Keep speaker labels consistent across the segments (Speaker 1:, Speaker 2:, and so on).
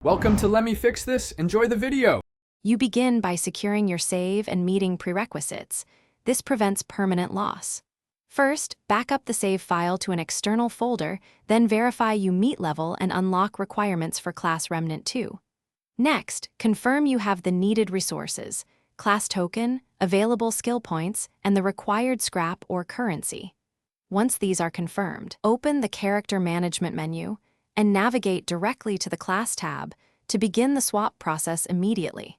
Speaker 1: Welcome to Let Me Fix This. Enjoy the video.
Speaker 2: You begin by securing your save and meeting prerequisites. This prevents permanent loss. First, back up the save file to an external folder, then verify you meet level and unlock requirements for Class Remnant 2. Next, confirm you have the needed resources, class token, available skill points, and the required scrap or currency. Once these are confirmed, open the Character Management menu and navigate directly to the Class tab to begin the swap process immediately.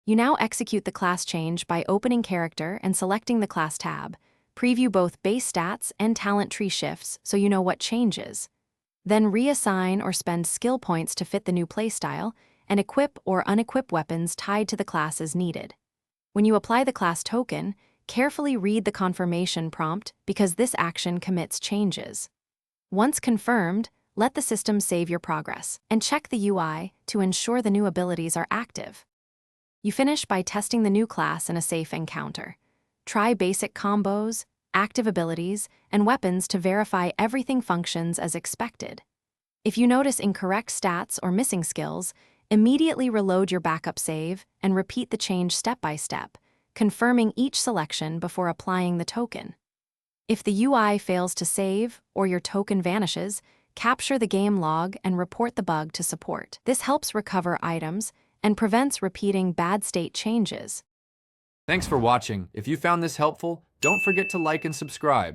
Speaker 2: You now execute the class change by opening Character and selecting the Class tab. Preview both base stats and talent tree shifts so you know what changes. Then reassign or spend skill points to fit the new playstyle and equip or unequip weapons tied to the class as needed. When you apply the class token, carefully read the confirmation prompt because this action commits changes. Once confirmed, let the system save your progress and check the UI to ensure the new abilities are active. You finish by testing the new class in a safe encounter. Try basic combos, active abilities, and weapons to verify everything functions as expected. If you notice incorrect stats or missing skills, immediately reload your backup save and repeat the change step by step, confirming each selection before applying the token. If the UI fails to save or your token vanishes, capture the game log and report the bug to support. This helps recover items and prevents repeating bad state changes.
Speaker 1: Thanks for watching. If you found this helpful, don't forget to like and subscribe.